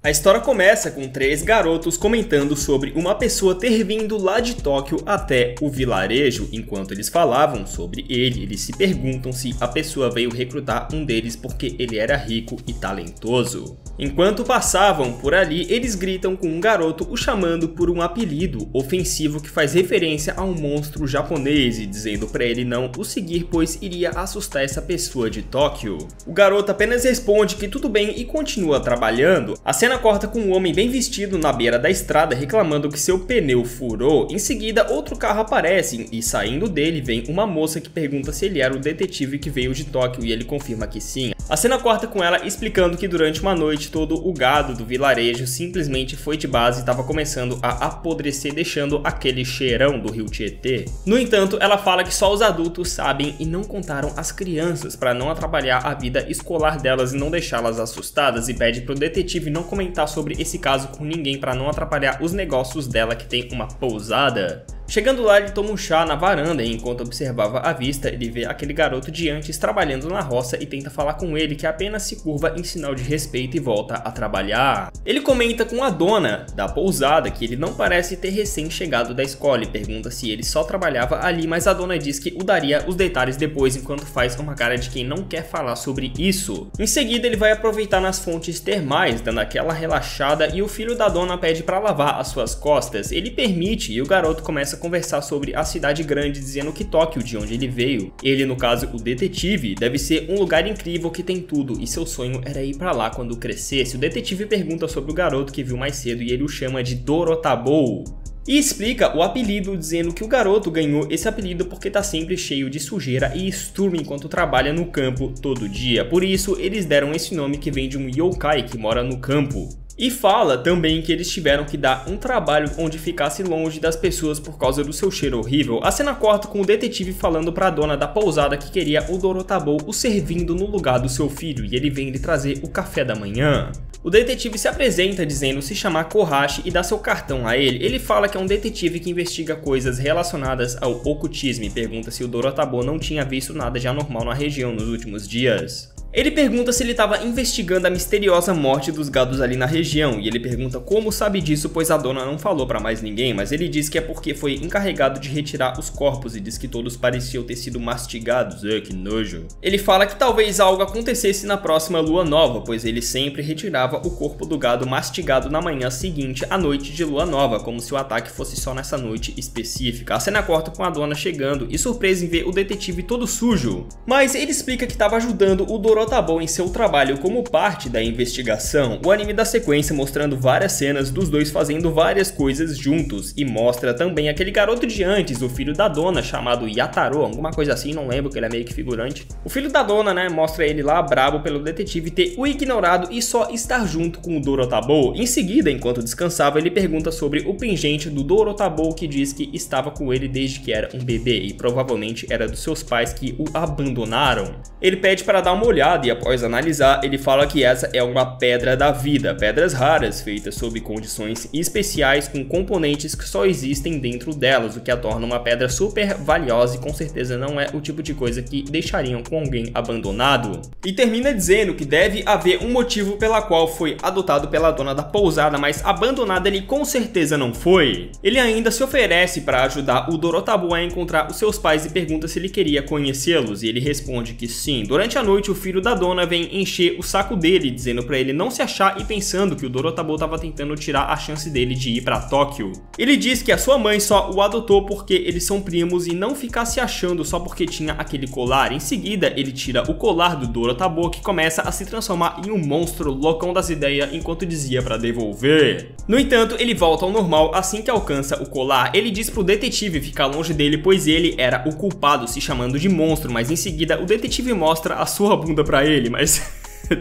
A história começa com 3 garotos comentando sobre uma pessoa ter vindo lá de Tóquio até o vilarejo. Enquanto eles falavam sobre ele, eles se perguntam se a pessoa veio recrutar um deles porque ele era rico e talentoso. Enquanto passavam por ali, eles gritam com um garoto o chamando por um apelido ofensivo que faz referência a um monstro japonês e dizendo para ele não o seguir, pois iria assustar essa pessoa de Tóquio. O garoto apenas responde que tudo bem e continua trabalhando. A cena corta com um homem bem vestido na beira da estrada reclamando que seu pneu furou. Em seguida, outro carro aparece e saindo dele vem uma moça que pergunta se ele era o detetive que veio de Tóquio e ele confirma que sim. A cena corta com ela explicando que durante uma noite todo o gado do vilarejo simplesmente foi de base e estava começando a apodrecer, deixando aquele cheirão do rio Tietê. No entanto, ela fala que só os adultos sabem e não contaram às crianças para não atrapalhar a vida escolar delas e não deixá-las assustadas, e pede pro detetive não comentar sobre esse caso com ninguém para não atrapalhar os negócios dela que tem uma pousada. Chegando lá, ele toma um chá na varanda e enquanto observava a vista, ele vê aquele garoto de antes trabalhando na roça e tenta falar com ele, que apenas se curva em sinal de respeito e volta a trabalhar. Ele comenta com a dona da pousada que ele não parece ter recém-chegado da escola e pergunta se ele só trabalhava ali, mas a dona diz que o daria os detalhes depois, enquanto faz uma cara de quem não quer falar sobre isso. Em seguida, ele vai aproveitar nas fontes termais, dando aquela relaxada, e o filho da dona pede para lavar as suas costas. Ele permite e o garoto começa a conversar sobre a cidade grande, dizendo que Tóquio, de onde ele veio, ele, no caso o detetive, deve ser um lugar incrível que tem tudo e seu sonho era ir pra lá quando crescesse. O detetive pergunta sobre o garoto que viu mais cedo e ele o chama de Dorotabou e explica o apelido, dizendo que o garoto ganhou esse apelido porque tá sempre cheio de sujeira e estrume enquanto trabalha no campo todo dia. Por isso eles deram esse nome que vem de um yokai que mora no campo. E fala também que eles tiveram que dar um trabalho onde ficasse longe das pessoas por causa do seu cheiro horrível. A cena corta com o detetive falando para a dona da pousada que queria o Dorotabou o servindo no lugar do seu filho e ele vem lhe trazer o café da manhã. O detetive se apresenta dizendo se chamar Kohashi e dá seu cartão a ele. Ele fala que é um detetive que investiga coisas relacionadas ao ocultismo e pergunta se o Dorotabou não tinha visto nada de anormal na região nos últimos dias. Ele pergunta se ele estava investigando a misteriosa morte dos gados ali na região, e ele pergunta como sabe disso, pois a dona não falou para mais ninguém, mas ele diz que é porque foi encarregado de retirar os corpos e diz que todos pareciam ter sido mastigados. Que nojo. Ele fala que talvez algo acontecesse na próxima lua nova, pois ele sempre retirava o corpo do gado mastigado na manhã seguinte à noite de lua nova, como se o ataque fosse só nessa noite específica. A cena corta com a dona chegando e surpresa em ver o detetive todo sujo, mas ele explica que estava ajudando o Dorotabou em seu trabalho como parte da investigação. O anime da sequência mostrando várias cenas dos dois fazendo várias coisas juntos e mostra também aquele garoto de antes, o filho da dona, chamado Yataro, alguma coisa assim, não lembro, que ele é meio que figurante. O filho da dona, né, mostra ele lá brabo pelo detetive ter o ignorado e só estar junto com o Dorotabou. Em seguida, enquanto descansava, ele pergunta sobre o pingente do Dorotabou, que diz que estava com ele desde que era um bebê e provavelmente era dos seus pais que o abandonaram. Ele pede para dar uma olhada e após analisar, ele fala que essa é uma pedra da vida, pedras raras feitas sob condições especiais com componentes que só existem dentro delas, o que a torna uma pedra super valiosa e com certeza não é o tipo de coisa que deixariam com alguém abandonado. E termina dizendo que deve haver um motivo pela qual foi adotado pela dona da pousada, mas abandonado ele com certeza não foi. Ele ainda se oferece para ajudar o Dorotabou a encontrar os seus pais e pergunta se ele queria conhecê-los, e ele responde que sim. Durante a noite, o filho da dona vem encher o saco dele, dizendo pra ele não se achar e pensando que o Dorotabou estava tentando tirar a chance dele de ir pra Tóquio. Ele diz que a sua mãe só o adotou porque eles são primos e não ficar se achando só porque tinha aquele colar. Em seguida, ele tira o colar do Dorotabou, que começa a se transformar em um monstro loucão das ideias enquanto dizia pra devolver. No entanto, ele volta ao normal assim que alcança o colar. Ele diz pro detetive ficar longe dele, pois ele era o culpado, se chamando de monstro, mas em seguida o detetive mostra a sua bunda pra ele, mas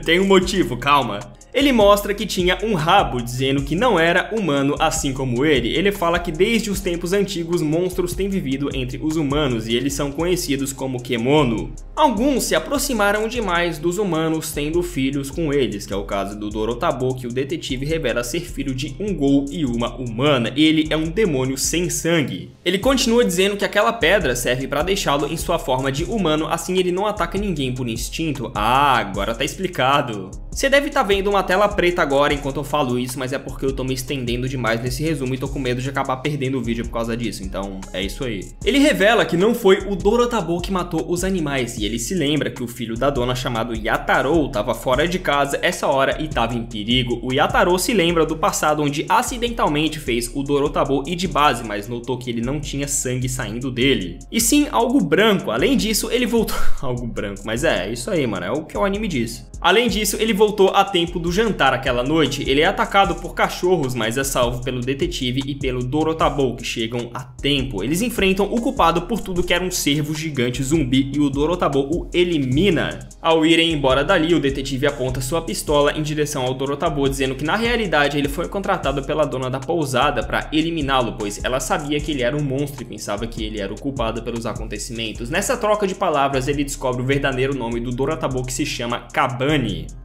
tem um motivo, calma. Ele mostra que tinha um rabo, dizendo que não era humano assim como ele. Ele fala que desde os tempos antigos monstros têm vivido entre os humanos e eles são conhecidos como Kemono. Alguns se aproximaram demais dos humanos tendo filhos com eles, que é o caso do Dorotabou, que o detetive revela ser filho de um Gou e uma humana. Ele é um demônio sem sangue. Ele continua dizendo que aquela pedra serve para deixá-lo em sua forma de humano, assim ele não ataca ninguém por instinto. Ah, agora tá explicado. Você deve estar vendo uma tela preta agora enquanto eu falo isso, mas é porque eu tô me estendendo demais nesse resumo e tô com medo de acabar perdendo o vídeo por causa disso, então é isso aí. Ele revela que não foi o Dorotabo que matou os animais, e ele se lembra que o filho da dona, chamado Yataro, tava fora de casa essa hora e tava em perigo. O Yataro se lembra do passado onde acidentalmente fez o Dorotabo ir de base, mas notou que ele não tinha sangue saindo dele, e sim algo branco. Além disso, ele voltou... algo branco, mas é isso aí, mano, é o que o anime diz. Além disso, ele voltou a tempo do jantar aquela noite. Ele é atacado por cachorros, mas é salvo pelo detetive e pelo Dorotabo, que chegam a tempo. Eles enfrentam o culpado por tudo que era um cervo gigante zumbi e o Dorotabo o elimina. Ao irem embora dali, o detetive aponta sua pistola em direção ao Dorotabo, dizendo que na realidade ele foi contratado pela dona da pousada para eliminá-lo, pois ela sabia que ele era um monstro e pensava que ele era o culpado pelos acontecimentos. Nessa troca de palavras, ele descobre o verdadeiro nome do Dorotabo, que se chama Kabani.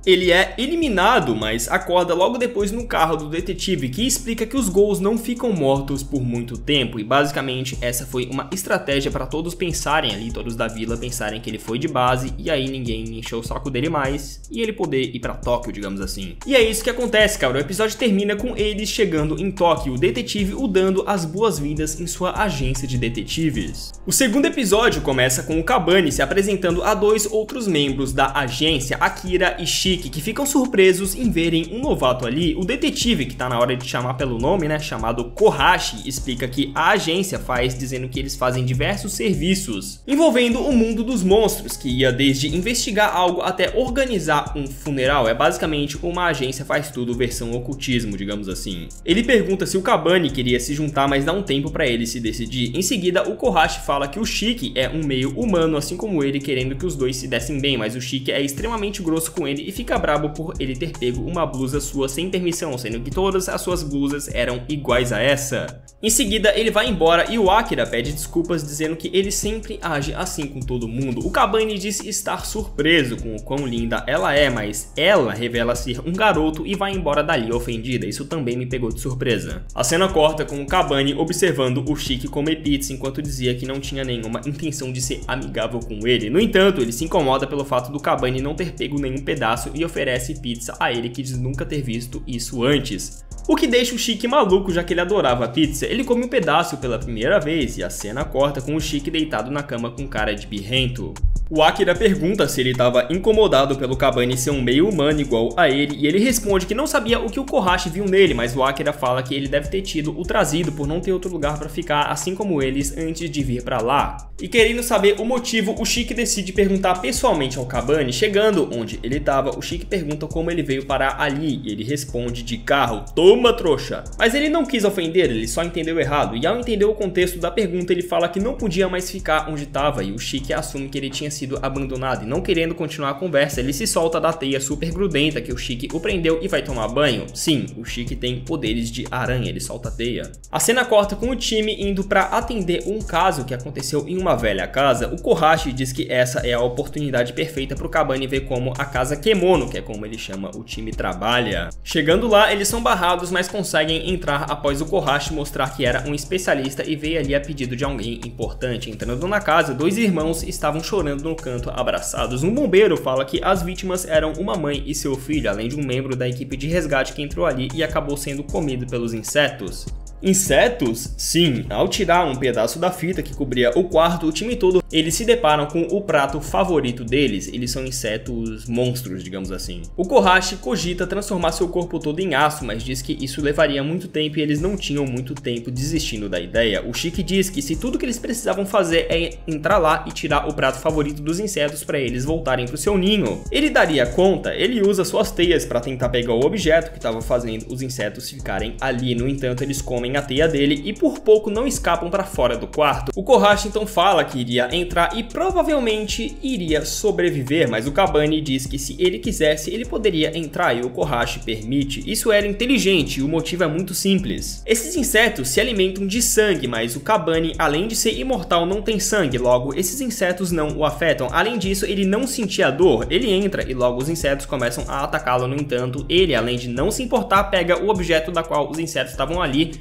Ele é eliminado, mas acorda logo depois no carro do detetive, que explica que os ghouls não ficam mortos por muito tempo, e basicamente essa foi uma estratégia para todos pensarem ali, todos da vila pensarem que ele foi de base, e aí ninguém encheu o saco dele mais, e ele poder ir pra Tóquio, digamos assim. E é isso que acontece, cara. O episódio termina com eles chegando em Tóquio, o detetive o dando as boas-vindas em sua agência de detetives. O segundo episódio começa com o Kabani se apresentando a dois outros membros da agência, Akira e Shiki, que ficam surpresos em verem um novato ali. O detetive, que tá na hora de chamar pelo nome, né, chamado Kohashi, explica que a agência faz, dizendo que eles fazem diversos serviços envolvendo o mundo dos monstros, que ia desde investigar algo até organizar um funeral. É basicamente uma agência faz tudo versão ocultismo, digamos assim. Ele pergunta se o Kabani queria se juntar, mas dá um tempo pra ele se decidir. Em seguida, o Kohashi fala que o Shiki é um meio humano, assim como ele, querendo que os dois se dessem bem, mas o Shiki é extremamente grosso com ele e fica brabo por ele ter pego uma blusa sua sem permissão, sendo que todas as suas blusas eram iguais a essa. Em seguida, ele vai embora e o Akira pede desculpas, dizendo que ele sempre age assim com todo mundo. O Kabani diz estar surpreso com o quão linda ela é, mas ela revela ser um garoto e vai embora dali ofendida. Isso também me pegou de surpresa. A cena corta com o Kabani observando o Shiki comer pizza enquanto dizia que não tinha nenhuma intenção de ser amigável com ele. No entanto, ele se incomoda pelo fato do Kabani não ter pego nenhum pedaço e oferece pizza a ele, que diz nunca ter visto isso antes. O que deixa o Shiki maluco, já que ele adorava a pizza. Ele come um pedaço pela primeira vez e a cena corta com o Shiki deitado na cama com cara de birrento. O Akira pergunta se ele estava incomodado pelo Kabani ser um meio humano igual a ele, e ele responde que não sabia o que o Kohashi viu nele, mas o Akira fala que ele deve ter tido o trazido por não ter outro lugar para ficar, assim como eles, antes de vir para lá. E querendo saber o motivo, o Shiki decide perguntar pessoalmente ao Kabani. Chegando onde ele estava, o Shiki pergunta como ele veio parar ali, e ele responde de carro: "Toma, trouxa!" Mas ele não quis ofender, ele só entendeu errado, e ao entender o contexto da pergunta, ele fala que não podia mais ficar onde estava, e o Shiki assume que ele tinha sido abandonado, e não querendo continuar a conversa, ele se solta da teia super grudenta que o Shiki o prendeu e vai tomar banho. Sim, o Shiki tem poderes de aranha, ele solta a teia. A cena corta com o time indo para atender um caso que aconteceu em uma velha casa. O Kohashi diz que essa é a oportunidade perfeita para o Kabani ver como a casa Kemono, que é como ele chama o time, trabalha. Chegando lá, eles são barrados, mas conseguem entrar após o Kohashi mostrar que era um especialista e veio ali a pedido de alguém importante. Entrando na casa, dois irmãos estavam chorando no canto abraçados. Um bombeiro fala que as vítimas eram uma mãe e seu filho, além de um membro da equipe de resgate que entrou ali e acabou sendo comido pelos insetos. Insetos? Sim, ao tirar um pedaço da fita que cobria o quarto, o time todo, eles se deparam com o prato favorito deles. Eles são insetos monstros, digamos assim. O Kohashi cogita transformar seu corpo todo em aço, mas diz que isso levaria muito tempo e eles não tinham muito tempo, desistindo da ideia. O Shiki diz que se tudo que eles precisavam fazer é entrar lá e tirar o prato favorito dos insetos para eles voltarem pro seu ninho, ele daria conta. Ele usa suas teias para tentar pegar o objeto que estava fazendo os insetos ficarem ali. No entanto, eles comem a teia dele e por pouco não escapam para fora do quarto. O Kohashi então fala que iria entrar e provavelmente iria sobreviver, mas o Kabani diz que se ele quisesse, ele poderia entrar e o Kohashi permite. Isso era inteligente e o motivo é muito simples. Esses insetos se alimentam de sangue, mas o Kabani, além de ser imortal, não tem sangue, logo esses insetos não o afetam. Além disso, ele não sentia dor. Ele entra e logo os insetos começam a atacá-lo. No entanto, ele, além de não se importar, pega o objeto da qual os insetos estavam ali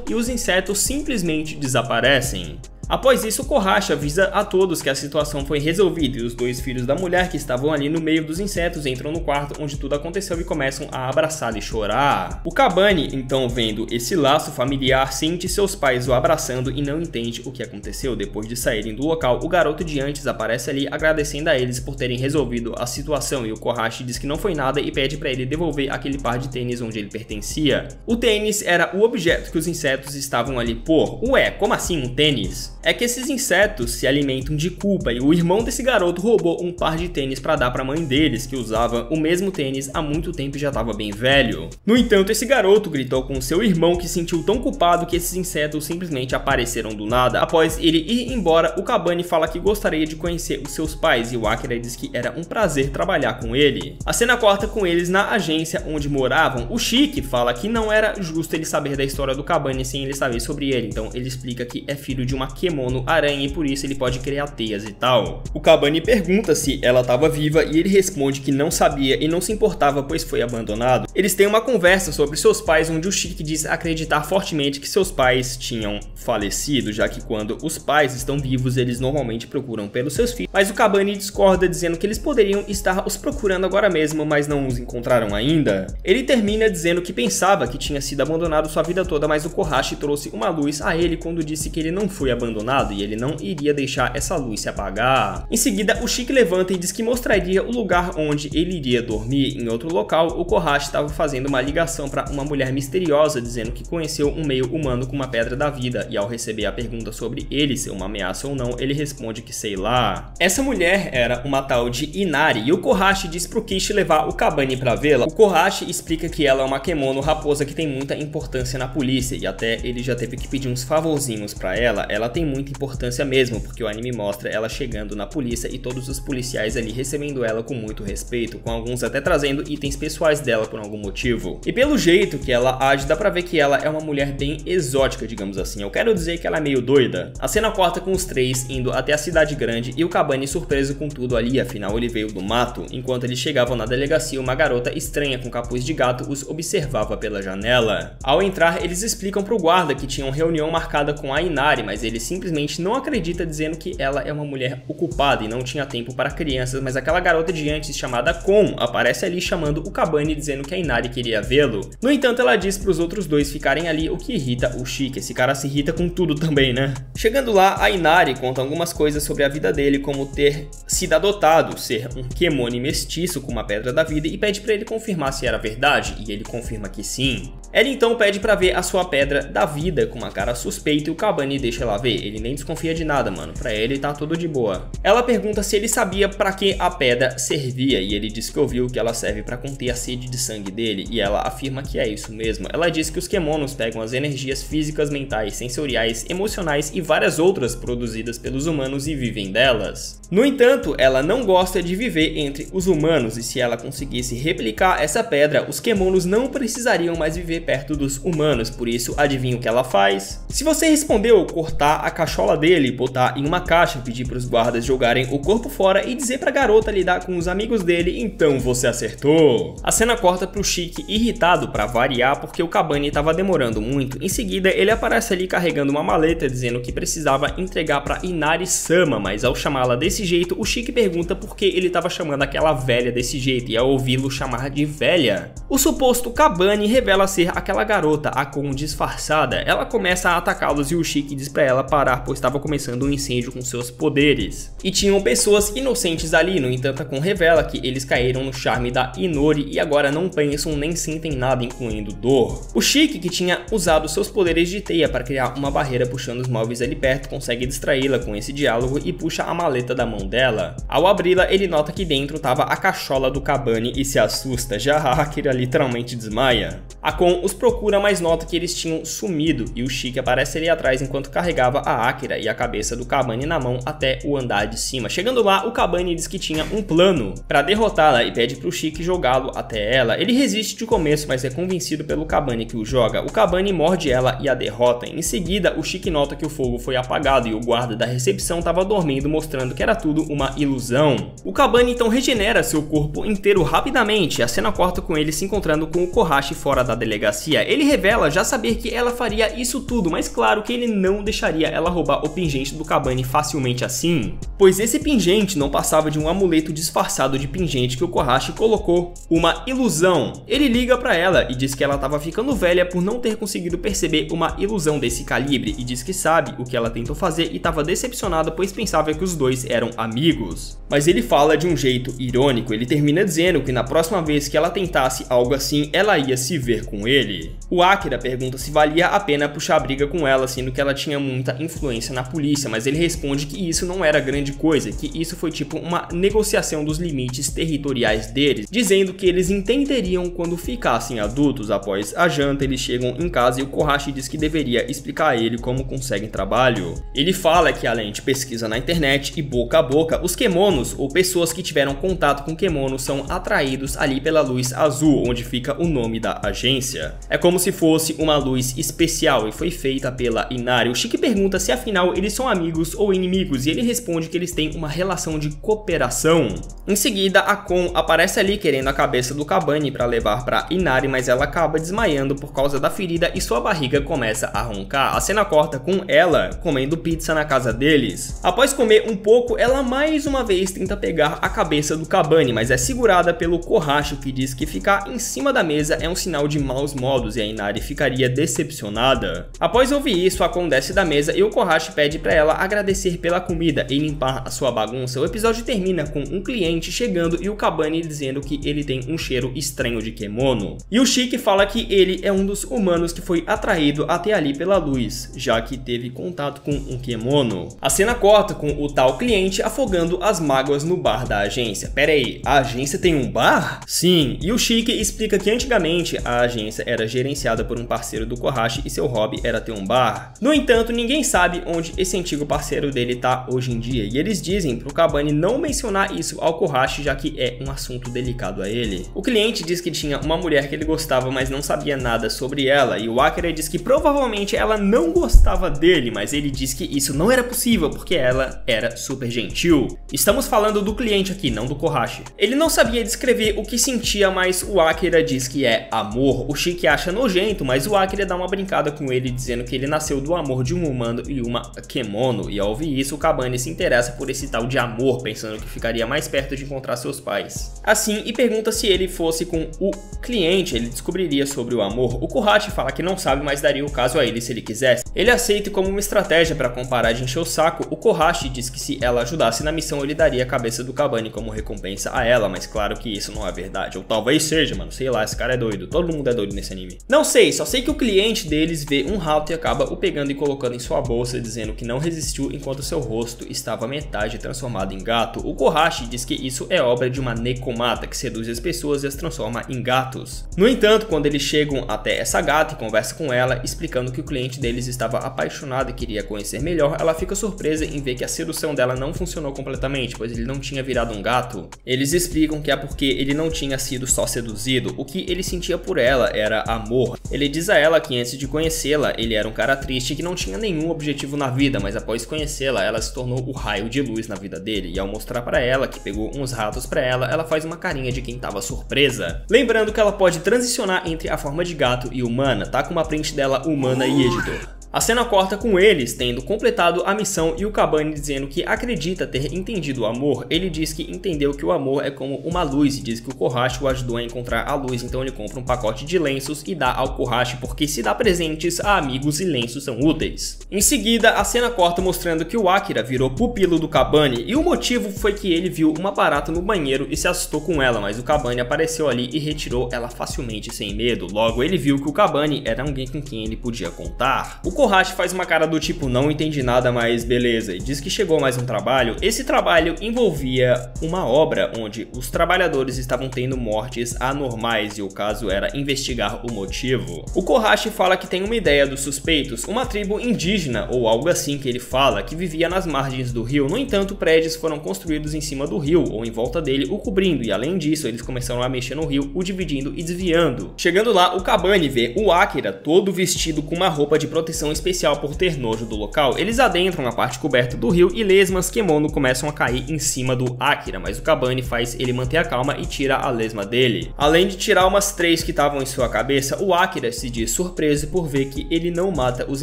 e os insetos simplesmente desaparecem. Após isso, o Kohashi avisa a todos que a situação foi resolvida e os dois filhos da mulher que estavam ali no meio dos insetos entram no quarto onde tudo aconteceu e começam a abraçá-lo e chorar. O Kabane, então, vendo esse laço familiar, sente seus pais o abraçando e não entende o que aconteceu. Depois de saírem do local, o garoto de antes aparece ali agradecendo a eles por terem resolvido a situação e o Kohashi diz que não foi nada e pede para ele devolver aquele par de tênis onde ele pertencia. O tênis era o objeto que os insetos estavam ali por. Ué, como assim um tênis? É que esses insetos se alimentam de culpa e o irmão desse garoto roubou um par de tênis para dar para a mãe deles, que usava o mesmo tênis há muito tempo e já estava bem velho. No entanto, esse garoto gritou com seu irmão que se sentiu tão culpado que esses insetos simplesmente apareceram do nada. Após ele ir embora, o Kabane fala que gostaria de conhecer os seus pais e o Akira diz que era um prazer trabalhar com ele. A cena corta com eles na agência onde moravam. O Shiki fala que não era justo ele saber da história do Kabane sem ele saber sobre ele, então ele explica que é filho de uma Kemono aranha e por isso ele pode criar teias e tal. O Kabane pergunta se ela estava viva e ele responde que não sabia e não se importava pois foi abandonado. Eles têm uma conversa sobre seus pais onde o Shiki diz acreditar fortemente que seus pais tinham falecido, já que quando os pais estão vivos eles normalmente procuram pelos seus filhos, mas o Kabane discorda dizendo que eles poderiam estar os procurando agora mesmo, mas não os encontraram ainda. Ele termina dizendo que pensava que tinha sido abandonado sua vida toda, mas o Kohashi trouxe uma luz a ele quando disse que ele não foi abandonado e ele não iria deixar essa luz se apagar. Em seguida, o Shiki levanta e diz que mostraria o lugar onde ele iria dormir. Em outro local, o Kohashi estava fazendo uma ligação para uma mulher misteriosa, dizendo que conheceu um meio humano com uma pedra da vida, e ao receber a pergunta sobre ele ser uma ameaça ou não, ele responde que sei lá. Essa mulher era uma tal de Inari, e o Kohashi diz pro Kishi levar o Kabane pra vê-la. O Kohashi explica que ela é uma Kemono raposa que tem muita importância na polícia, e até ele já teve que pedir uns favorzinhos pra ela. Ela tem muita importância mesmo, porque o anime mostra ela chegando na polícia e todos os policiais ali recebendo ela com muito respeito, com alguns até trazendo itens pessoais dela por algum motivo. E pelo jeito que ela age, dá pra ver que ela é uma mulher bem exótica, digamos assim. Eu quero dizer que ela é meio doida. A cena corta com os três indo até a cidade grande e o Kabane surpreso com tudo ali, afinal ele veio do mato. Enquanto eles chegavam na delegacia, uma garota estranha com capuz de gato os observava pela janela. Ao entrar, eles explicam pro guarda que tinham reunião marcada com a Inari, mas ele simplesmente não acredita, dizendo que ela é uma mulher ocupada e não tinha tempo para crianças, mas aquela garota de antes chamada Kon aparece ali chamando o Kabane, dizendo que a Inari queria vê-lo. No entanto, ela diz para os outros dois ficarem ali, o que irrita o Shiki. Esse cara se irrita com tudo também, né? Chegando lá, a Inari conta algumas coisas sobre a vida dele, como ter sido adotado, ser um Kemone mestiço com uma pedra da vida, e pede para ele confirmar se era verdade, e ele confirma que sim. Ela então pede pra ver a sua pedra da vida com uma cara suspeita e o Kabane deixa ela ver. Ele nem desconfia de nada, mano. Pra ele tá tudo de boa. Ela pergunta se ele sabia pra que a pedra servia e ele diz que ouviu que ela serve pra conter a sede de sangue dele e ela afirma que é isso mesmo. Ela diz que os Kemonos pegam as energias físicas, mentais, sensoriais, emocionais e várias outras produzidas pelos humanos e vivem delas. No entanto, ela não gosta de viver entre os humanos e se ela conseguisse replicar essa pedra, os Kemonos não precisariam mais viver perto dos humanos, por isso adivinha o que ela faz? Se você respondeu, cortar a cachola dele, botar em uma caixa, pedir para os guardas jogarem o corpo fora e dizer pra garota lidar com os amigos dele, então você acertou. A cena corta pro Shiki irritado pra variar porque o Kabane estava demorando muito. Em seguida ele aparece ali carregando uma maleta dizendo que precisava entregar pra Inari-sama, mas ao chamá-la desse jeito o Shiki pergunta por que ele estava chamando aquela velha desse jeito e ao ouvi-lo chamar de velha, o suposto Kabane revela ser aquela garota, a Kon disfarçada. Ela começa a atacá-los e o Shiki diz pra ela parar, pois estava começando um incêndio com seus poderes. E tinham pessoas inocentes ali, no entanto a Kon revela que eles caíram no charme da Inori e agora não pensam nem sentem nada, incluindo dor. O Shiki, que tinha usado seus poderes de teia para criar uma barreira puxando os móveis ali perto, consegue distraí-la com esse diálogo e puxa a maleta da mão dela. Ao abri-la, ele nota que dentro estava a cachola do Kabane e se assusta, já a Akira literalmente desmaia. A Kon os procura, mas nota que eles tinham sumido e o Shiki aparece ali atrás enquanto carregava a Akira e a cabeça do Kabane na mão até o andar de cima. Chegando lá, o Kabane diz que tinha um plano para derrotá-la e pede pro Shiki jogá-lo até ela. Ele resiste de começo, mas é convencido pelo Kabane que o joga. O Kabane morde ela e a derrota. Em seguida, o Shiki nota que o fogo foi apagado e o guarda da recepção estava dormindo, mostrando que era tudo uma ilusão. O Kabane então regenera seu corpo inteiro rapidamente. A cena corta com ele se encontrando com o Kohashi fora da delegacia. Ele revela já saber que ela faria isso tudo, mas claro que ele não deixaria ela ela roubar o pingente do Kabani facilmente assim? Pois esse pingente não passava de um amuleto disfarçado de pingente que o Kohashi colocou. Uma ilusão. Ele liga pra ela e diz que ela estava ficando velha por não ter conseguido perceber uma ilusão desse calibre e diz que sabe o que ela tentou fazer e estava decepcionada pois pensava que os dois eram amigos. Mas ele fala de um jeito irônico, ele termina dizendo que na próxima vez que ela tentasse algo assim, ela ia se ver com ele. O Akira pergunta se valia a pena puxar briga com ela, sendo que ela tinha muita influência na polícia, mas ele responde que isso não era grande coisa, que isso foi tipo uma negociação dos limites territoriais deles, dizendo que eles entenderiam quando ficassem adultos. Após a janta, eles chegam em casa e o Kohashi diz que deveria explicar a ele como conseguem trabalho. Ele fala que além de pesquisa na internet e boca a boca, os kemonos ou pessoas que tiveram contato com kemono são atraídos ali pela luz azul, onde fica o nome da agência. É como se fosse uma luz especial e foi feita pela Inari. O Shiki pergunta se afinal eles são amigos ou inimigos e ele responde que eles têm uma relação de cooperação. Em seguida, a Kon aparece ali querendo a cabeça do Kabani para levar para Inari, mas ela acaba desmaiando por causa da ferida e sua barriga começa a roncar. A cena corta com ela comendo pizza na casa deles. Após comer um pouco, ela mais uma vez tenta pegar a cabeça do Kabani, mas é segurada pelo Kohashi, que diz que ficar em cima da mesa é um sinal de maus modos e a Inari ficaria decepcionada. Após ouvir isso, a Kon desce da mesa e o Kohashi pede para ela agradecer pela comida e limpar a sua bagunça. O episódio termina com um cliente chegando e o Kabani dizendo que ele tem um cheiro estranho de kemono. E o Shiki fala que ele é um dos humanos que foi atraído até ali pela luz, já que teve contato com um kemono. A cena corta com o tal cliente afogando as mágoas no bar da agência. Pera aí, a agência tem um bar? Sim, e o Shiki explica que antigamente a agência era gerenciada por um parceiro do Kohashi e seu hobby era ter um bar. No entanto, ninguém sabe onde esse antigo parceiro dele tá hoje em dia, e eles dizem pro Kabani não mencionar isso ao Kohashi, já que é um assunto delicado a ele. O cliente diz que tinha uma mulher que ele gostava, mas não sabia nada sobre ela, e o Akira diz que provavelmente ela não gostava dele, mas ele diz que isso não era possível porque ela era super gentil. Estamos falando do cliente aqui, não do Kohashi. Ele não sabia descrever o que sentia, mas o Akira diz que é amor. O Shiki acha nojento, mas o Akira dá uma brincada com ele, dizendo que ele nasceu do amor de um humano e uma kemono, e ao ouvir isso, o Kabani se interessa por esse tal de amor, pensando que ficaria mais perto de encontrar seus pais. Assim, e pergunta se ele fosse com o cliente, ele descobriria sobre o amor. O Kohashi fala que não sabe, mas daria o caso a ele se ele quisesse. Ele aceita como uma estratégia para comparar de encher o saco. O Kohashi diz que se ela ajudasse na missão, ele daria a cabeça do Kabani como recompensa a ela, mas claro que isso não é verdade. Ou talvez seja, mano, sei lá, esse cara é doido. Todo mundo é doido nesse anime. Não sei, só sei que o cliente deles vê um rato e acaba o pegando e colocando em sua bolsa, dizendo que não resistiu enquanto seu rosto estava metade transformado em gato. O Kohashi diz que isso é obra de uma Nekomata, que seduz as pessoas e as transforma em gatos. No entanto, quando eles chegam até essa gata e conversam com ela, explicando que o cliente deles estava apaixonado e queria conhecer melhor, ela fica surpresa em ver que a sedução dela não funcionou completamente, pois ele não tinha virado um gato. Eles explicam que é porque ele não tinha sido só seduzido, o que ele sentia por ela era amor. Ele diz a ela que antes de conhecê-la, ele era um cara triste que não tinha nenhum objetivo na vida, mas após conhecê-la, ela se tornou o raio de luz na vida dele, e ao mostrar pra ela que pegou uns ratos pra ela faz uma carinha de quem tava surpresa. Lembrando que ela pode transicionar entre a forma de gato e humana, tá com uma print dela humana e editor. A cena corta com eles tendo completado a missão e o Kabani dizendo que acredita ter entendido o amor. Ele diz que entendeu que o amor é como uma luz e diz que o Kohashi o ajudou a encontrar a luz, então ele compra um pacote de lenços e dá ao Kohashi, porque se dá presentes a amigos e lenços são úteis. Em seguida, a cena corta mostrando que o Akira virou pupilo do Kabani e o motivo foi que ele viu uma barata no banheiro e se assustou com ela, mas o Kabani apareceu ali e retirou ela facilmente sem medo. Logo, ele viu que o Kabani era alguém com quem ele podia contar. O Kohashi faz uma cara do tipo, não entendi nada, mas beleza, e diz que chegou mais um trabalho. Esse trabalho envolvia uma obra onde os trabalhadores estavam tendo mortes anormais e o caso era investigar o motivo. O Kohashi fala que tem uma ideia dos suspeitos, uma tribo indígena ou algo assim que ele fala, que vivia nas margens do rio. No entanto, prédios foram construídos em cima do rio ou em volta dele, o cobrindo, e além disso, eles começaram a mexer no rio, o dividindo e desviando. Chegando lá, o Kabani vê o Akira todo vestido com uma roupa de proteção atenção especial por ter nojo do local, eles adentram a parte coberta do rio e lesmas Kemono começam a cair em cima do Akira, mas o Kabane faz ele manter a calma e tira a lesma dele. Além de tirar umas 3 que estavam em sua cabeça, o Akira se diz surpreso por ver que ele não mata os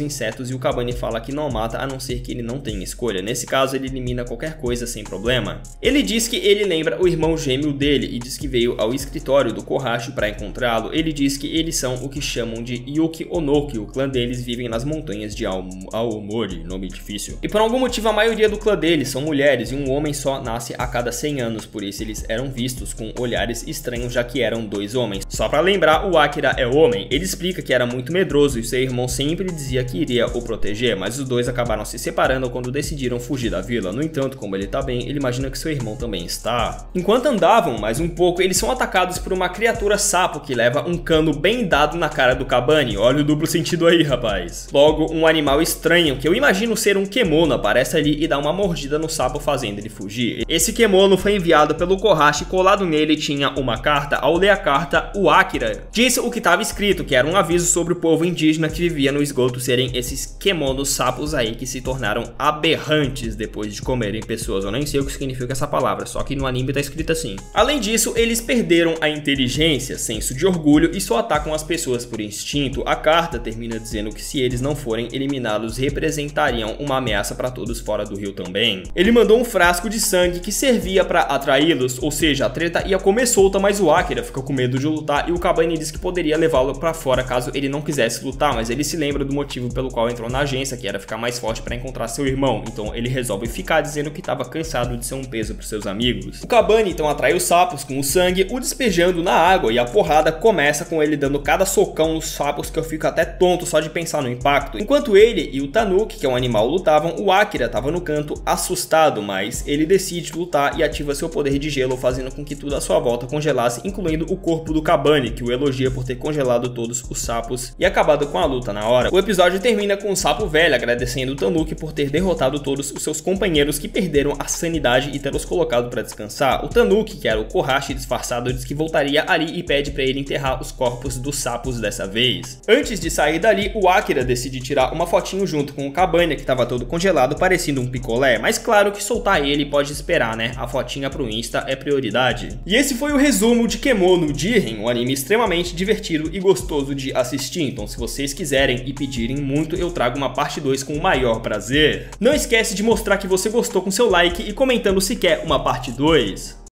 insetos e o Kabane fala que não mata a não ser que ele não tenha escolha. Nesse caso, ele elimina qualquer coisa sem problema. Ele diz que ele lembra o irmão gêmeo dele e diz que veio ao escritório do Kohashi para encontrá-lo. Ele diz que eles são o que chamam de Yuki Onoki, o clã deles vivem nas montanhas de Aomori, nome difícil. E por algum motivo a maioria do clã deles são mulheres e um homem só nasce a cada 100 anos, por isso eles eram vistos com olhares estranhos já que eram 2 homens. Só para lembrar, o Akira é homem. Ele explica que era muito medroso e seu irmão sempre dizia que iria o proteger, mas os dois acabaram se separando quando decidiram fugir da vila. No entanto, como ele tá bem, ele imagina que seu irmão também está. Enquanto andavam mais um pouco, eles são atacados por uma criatura sapo que leva um cano bem dado na cara do Kabane. Olha o duplo sentido aí, rapaz. Logo, um animal estranho, que eu imagino ser um Kemono, aparece ali e dá uma mordida no sapo fazendo ele fugir. Esse Kemono foi enviado pelo Kohashi, colado nele tinha uma carta. Ao ler a carta, o Akira disse o que estava escrito, que era um aviso sobre o povo indígena que vivia no esgoto serem esses Kemonos sapos aí que se tornaram aberrantes depois de comerem pessoas. Eu nem sei o que significa essa palavra, só que no anime tá escrito assim. Além disso, eles perderam a inteligência, senso de orgulho e só atacam as pessoas por instinto. A carta termina dizendo que se eles não forem eliminados, representariam uma ameaça para todos fora do rio também. Ele mandou um frasco de sangue que servia para atraí-los, ou seja, a treta ia comer solta, mas o Akira ficou com medo de lutar e o Kabane disse que poderia levá-lo para fora caso ele não quisesse lutar, mas ele se lembra do motivo pelo qual entrou na agência, que era ficar mais forte para encontrar seu irmão. Então ele resolve ficar dizendo que estava cansado de ser um peso para seus amigos. O Kabane então atrai os sapos com o sangue, o despejando na água, e a porrada começa com ele dando cada socão nos sapos que eu fico até tonto só de pensar no impacto. Enquanto ele e o Tanuki, que é um animal, lutavam, o Akira estava no canto assustado, mas ele decide lutar e ativa seu poder de gelo, fazendo com que tudo à sua volta congelasse, incluindo o corpo do Kabane, que o elogia por ter congelado todos os sapos e acabado com a luta na hora. O episódio termina com o sapo velho agradecendo o Tanuki por ter derrotado todos os seus companheiros que perderam a sanidade e tê-los colocado para descansar. O Tanuki, que era o Kohashi disfarçado, diz que voltaria ali e pede para ele enterrar os corpos dos sapos dessa vez. Antes de sair dali, o Akira decide tirar uma fotinho junto com o Kabane, que estava todo congelado, parecendo um picolé, mas claro que soltar ele pode esperar, né? A fotinha pro Insta é prioridade. E esse foi o resumo de Kemono Jigen, um anime extremamente divertido e gostoso de assistir, então se vocês quiserem e pedirem muito, eu trago uma parte 2 com o maior prazer. Não esquece de mostrar que você gostou com seu like e comentando se quer uma parte 2.